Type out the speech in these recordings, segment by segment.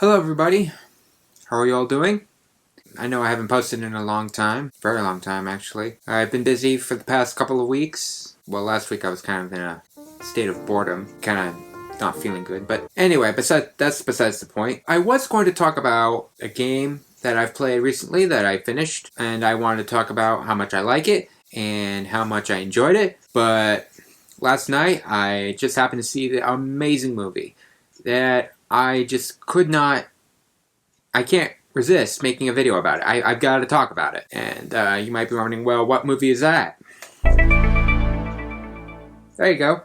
Hello everybody, how are you all doing? I know I haven't posted in a long time, very long time actually. I've been busy for the past couple of weeks. Well, last week I was kind of in a state of boredom, kind of not feeling good. But anyway, that's besides the point. I was going to talk about a game that I've played recently that I finished, and I wanted to talk about how much I like it and how much I enjoyed it. But last night I just happened to see the amazing movie that I just could not, I can't resist making a video about it. I've got to talk about it. And you might be wondering, well, what movie is that? There you go.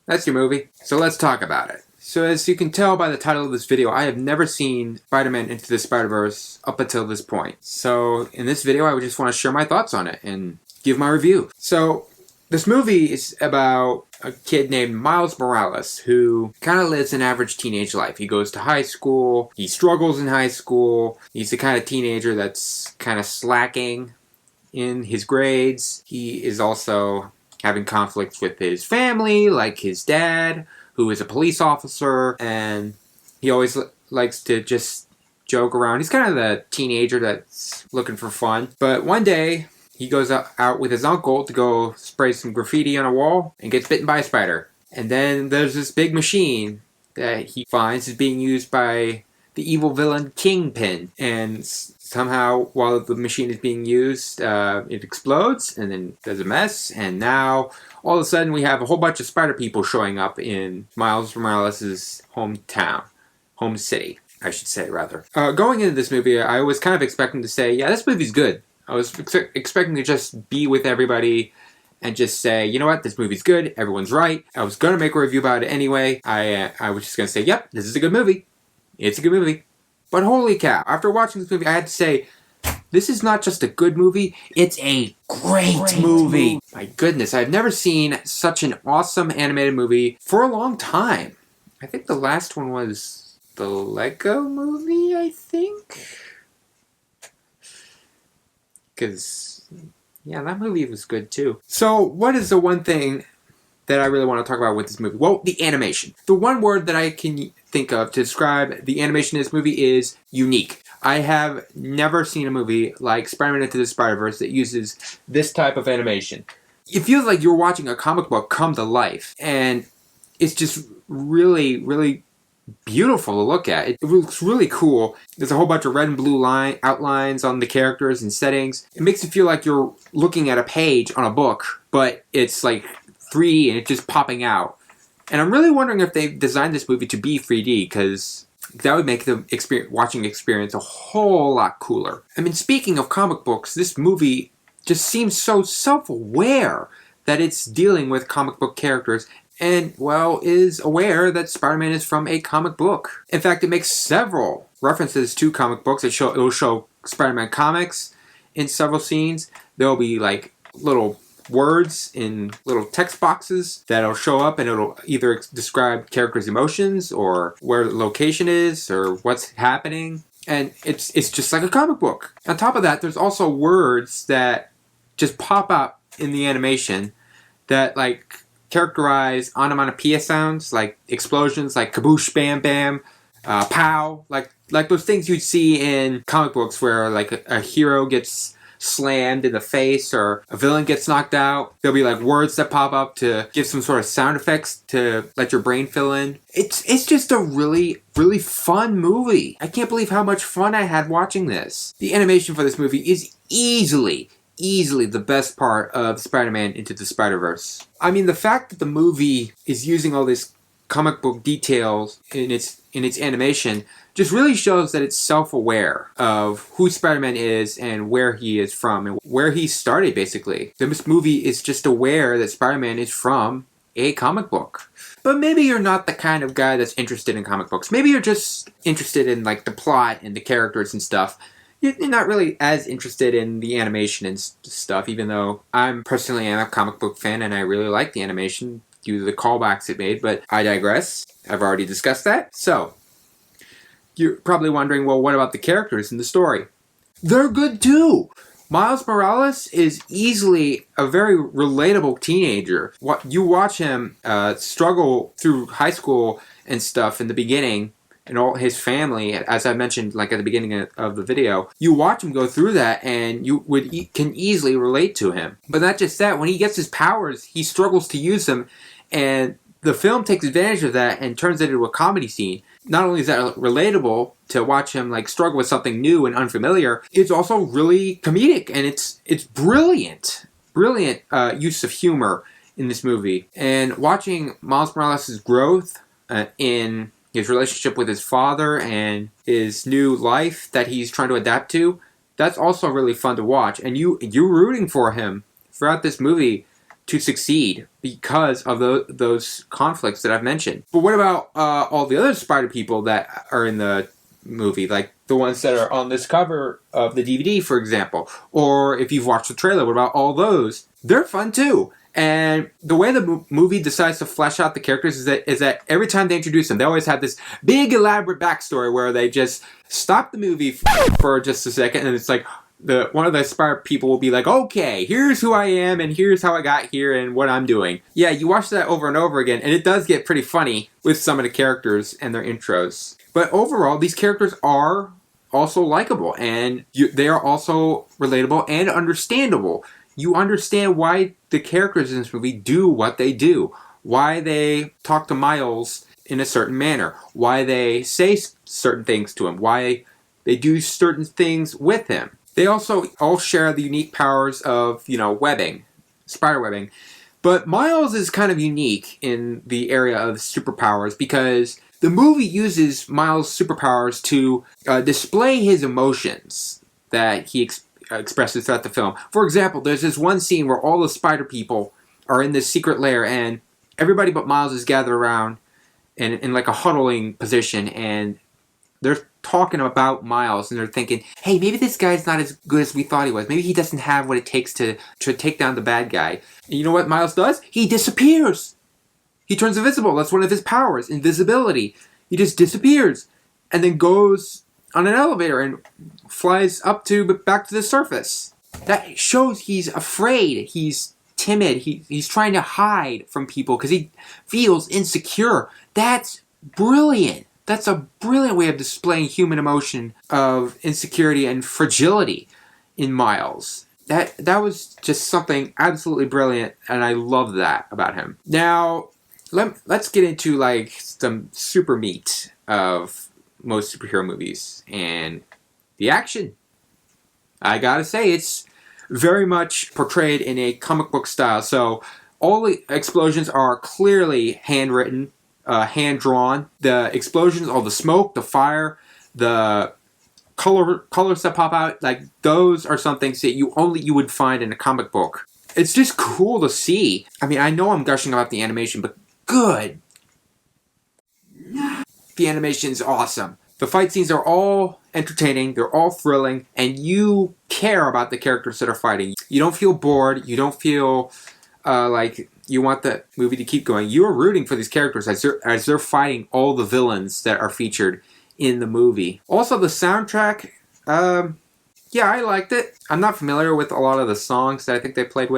That's your movie. So let's talk about it. So as you can tell by the title of this video, I have never seen Spider-Man Into the Spider-Verse up until this point. So in this video, I would just want to share my thoughts on it and give my review. So this movie is about a kid named Miles Morales who kind of lives an average teenage life. He goes to high school, he struggles in high school, he's the kind of teenager that's kind of slacking in his grades. He is also having conflicts with his family, like his dad, who is a police officer, and he always likes to just joke around. He's kind of the teenager that's looking for fun. But one day, he goes out with his uncle to go spray some graffiti on a wall and gets bitten by a spider. And then there's this big machine that he finds is being used by the evil villain Kingpin. And somehow, while the machine is being used, it explodes and then there's a mess. And now, all of a sudden, we have a whole bunch of spider people showing up in Miles Morales' hometown. Home city, I should say, rather. Going into this movie, I was kind of expecting to say, yeah, this movie's good. I was expecting to just be with everybody and just say, you know what, this movie's good, everyone's right. I was going to make a review about it anyway. I was just going to say, yep, this is a good movie. It's a good movie. But holy cow, after watching this movie, I had to say, this is not just a good movie, it's a great movie. My goodness, I've never seen such an awesome animated movie for a long time. I think the last one was the Lego movie, I think? Because, yeah, that movie was good too. So, what is the one thing that I really want to talk about with this movie? Well, the animation. The one word that I can think of to describe the animation in this movie is unique. I have never seen a movie like Spider-Man Into the Spider-Verse that uses this type of animation. It feels like you're watching a comic book come to life, and it's just really, really beautiful to look at. It looks really cool. There's a whole bunch of red and blue outlines on the characters and settings. It makes it feel like you're looking at a page on a book, but it's like 3D and it's just popping out. And I'm really wondering if they've designed this movie to be 3D, because that would make the watching experience a whole lot cooler. I mean, speaking of comic books, this movie just seems so self-aware that it's dealing with comic book characters and, well, is aware that Spider-Man is from a comic book. In fact, it makes several references to comic books. It will show Spider-Man comics in several scenes. There will be, like, little words in little text boxes that'll show up, and it'll either describe characters' emotions or where the location is or what's happening. And it's just like a comic book. On top of that, there's also words that just pop up in the animation that, like, characterize onomatopoeia sounds, like explosions, like kaboosh, bam, bam, pow, like those things you'd see in comic books where, like, a hero gets slammed in the face or a villain gets knocked out. There'll be, like, words that pop up to give some sort of sound effects to let your brain fill in. It's just a really, really fun movie. I can't believe how much fun I had watching this. The animation for this movie is easily the best part of Spider-Man Into the Spider-Verse. I mean, the fact that the movie is using all these comic book details in its animation just really shows that it's self-aware of who Spider-Man is and where he is from and where he started, basically. This movie is just aware that Spider-Man is from a comic book. But maybe you're not the kind of guy that's interested in comic books. Maybe you're just interested in, like, the plot and the characters and stuff. You're not really as interested in the animation and stuff, even though I'm personally am a comic book fan and I really like the animation due to the callbacks it made, but I digress. I've already discussed that. So, you're probably wondering, well, what about the characters in the story? They're good too! Miles Morales is easily a very relatable teenager. You watch him struggle through high school and stuff in the beginning, and all his family, as I mentioned like at the beginning of the video, you watch him go through that and you can easily relate to him. But not just that, when he gets his powers, he struggles to use them, and the film takes advantage of that and turns it into a comedy scene. Not only is that relatable to watch him like struggle with something new and unfamiliar, it's also really comedic, and it's brilliant use of humor in this movie. And watching Miles Morales' growth in his relationship with his father and his new life that he's trying to adapt to, that's also really fun to watch. And you're rooting for him throughout this movie to succeed because of those conflicts that I've mentioned. But what about all the other Spider people that are in the movie, like the ones that are on this cover of the DVD, for example? Or if you've watched the trailer, what about all those? They're fun too. And the way the movie decides to flesh out the characters is that every time they introduce them, they always have this big elaborate backstory where they just stop the movie for just a second, and it's like one of the Spider people will be like, okay, here's who I am, and here's how I got here, and what I'm doing. Yeah, you watch that over and over again, and it does get pretty funny with some of the characters and their intros. But overall, these characters are also likable, and they are also relatable and understandable. You understand why the characters in this movie do what they do, why they talk to Miles in a certain manner, why they say certain things to him, why they do certain things with him. They also all share the unique powers of, webbing, spider webbing. But Miles is kind of unique in the area of superpowers because the movie uses Miles' superpowers to display his emotions that he expresses throughout the film. For example, there's this one scene where all the spider people are in this secret lair, and everybody but Miles is gathered around in like a huddling position, and they're talking about Miles, and they're thinking, hey, maybe this guy's not as good as we thought he was. Maybe he doesn't have what it takes to take down the bad guy. And you know what Miles does? He disappears. He turns invisible. That's one of his powers, invisibility. He just disappears and then goes on an elevator and flies back to the surface. That shows he's afraid. He's timid. He's trying to hide from people because he feels insecure. That's brilliant. That's a brilliant way of displaying human emotion of insecurity and fragility in Miles. That was just something absolutely brilliant, and I love that about him. Now, let's get into like some super meat of most superhero movies and the action. I gotta say, it's very much portrayed in a comic book style. So all the explosions are clearly handwritten, hand-drawn. The explosions, all the smoke, the fire, the colors that pop out, like those are some things that you would find in a comic book. It's just cool to see. I mean, I know I'm gushing about the animation, but good. The animation is awesome. The fight scenes are all entertaining, they're all thrilling, and you care about the characters that are fighting. You don't feel bored, you don't feel like you want the movie to keep going. You are rooting for these characters as they're fighting all the villains that are featured in the movie. Also, the soundtrack, yeah, I liked it. I'm not familiar with a lot of the songs that I think they played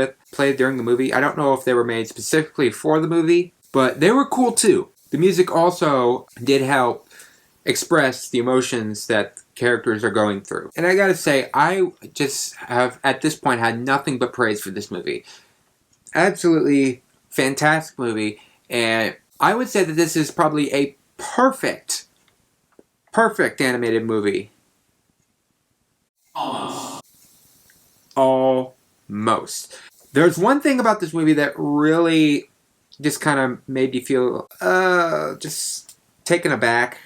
during the movie. I don't know if they were made specifically for the movie, but they were cool too. The music also did help express the emotions that characters are going through. And I gotta say, I just have, at this point, had nothing but praise for this movie. Absolutely fantastic movie. And I would say that this is probably a perfect animated movie. Almost. There's one thing about this movie that really just kind of made me feel just taken aback,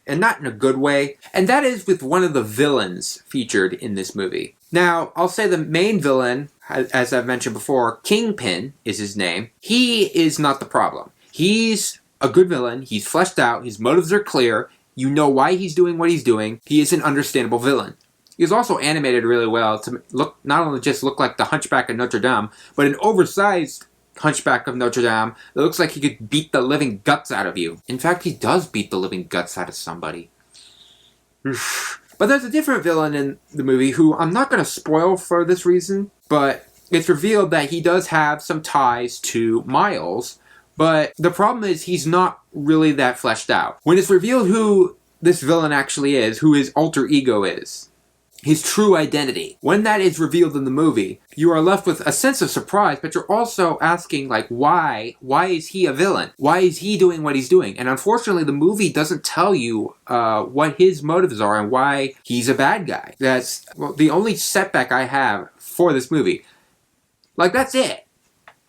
and not in a good way, and that is with one of the villains featured in this movie. Now, I'll say the main villain, as I've mentioned before, Kingpin is his name. He is not the problem. He's a good villain, he's fleshed out, his motives are clear, you know why he's doing what he's doing, he is an understandable villain. He was also animated really well to not only just look like the Hunchback of Notre Dame, but an oversized Hunchback of Notre Dame that looks like he could beat the living guts out of you. In fact, he does beat the living guts out of somebody. But there's a different villain in the movie who I'm not going to spoil for this reason, but it's revealed that he does have some ties to Miles, but the problem is he's not really that fleshed out. When it's revealed who this villain actually is, who his alter ego is. His true identity. When that is revealed in the movie, you are left with a sense of surprise, but you're also asking, like, why? Why is he a villain? Why is he doing what he's doing? And unfortunately, the movie doesn't tell you what his motives are and why he's a bad guy. That's the only setback I have for this movie. Like, that's it.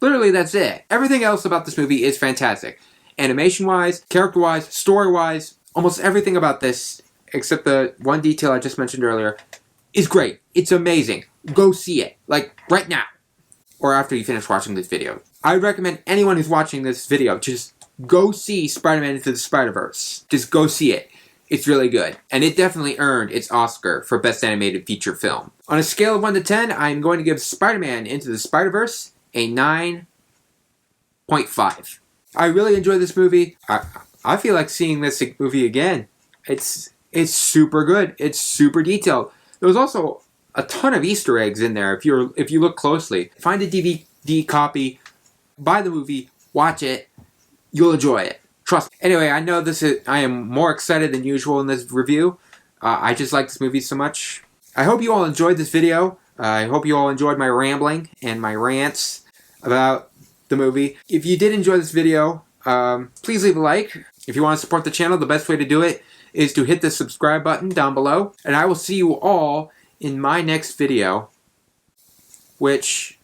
Literally, that's it. Everything else about this movie is fantastic. Animation-wise, character-wise, story-wise, almost everything about this, except the one detail I just mentioned earlier, is great. It's amazing. Go see it. Like, right now. Or after you finish watching this video. I recommend anyone who's watching this video, just go see Spider-Man Into the Spider-Verse. Just go see it. It's really good. And it definitely earned its Oscar for Best Animated Feature Film. On a scale of 1 to 10, I'm going to give Spider-Man Into the Spider-Verse a 9.5. I really enjoyed this movie. I feel like seeing this movie again. It's super good. It's super detailed. There was also a ton of Easter eggs in there if you look closely. Find a DVD copy, buy the movie, watch it. You'll enjoy it. Trust me. Anyway, I know I am more excited than usual in this review. I just like this movie so much. I hope you all enjoyed this video. I hope you all enjoyed my rambling and my rants about the movie. If you did enjoy this video, please leave a like. If you want to support the channel, the best way to do it is to hit the subscribe button down below. And I will see you all in my next video, which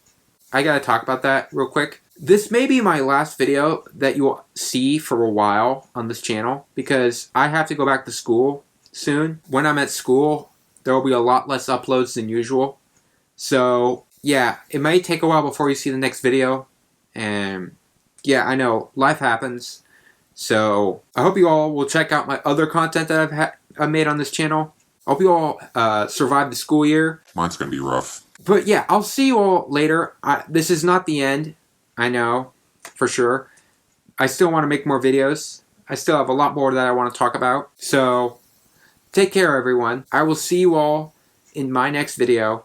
I gotta talk about that real quick. This may be my last video that you'll see for a while on this channel because I have to go back to school soon. When I'm at school, there will be a lot less uploads than usual. So yeah, it may take a while before you see the next video. And yeah, I know, life happens. So I hope you all will check out my other content that I've made on this channel. I hope you all survive the school year. Mine's going to be rough. But yeah, I'll see you all later. This is not the end. I know, for sure. I still want to make more videos. I still have a lot more that I want to talk about. So take care, everyone. I will see you all in my next video,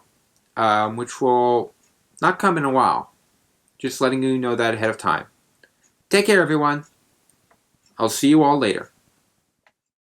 which will not come in a while. Just letting you know that ahead of time. Take care, everyone. I'll see you all later.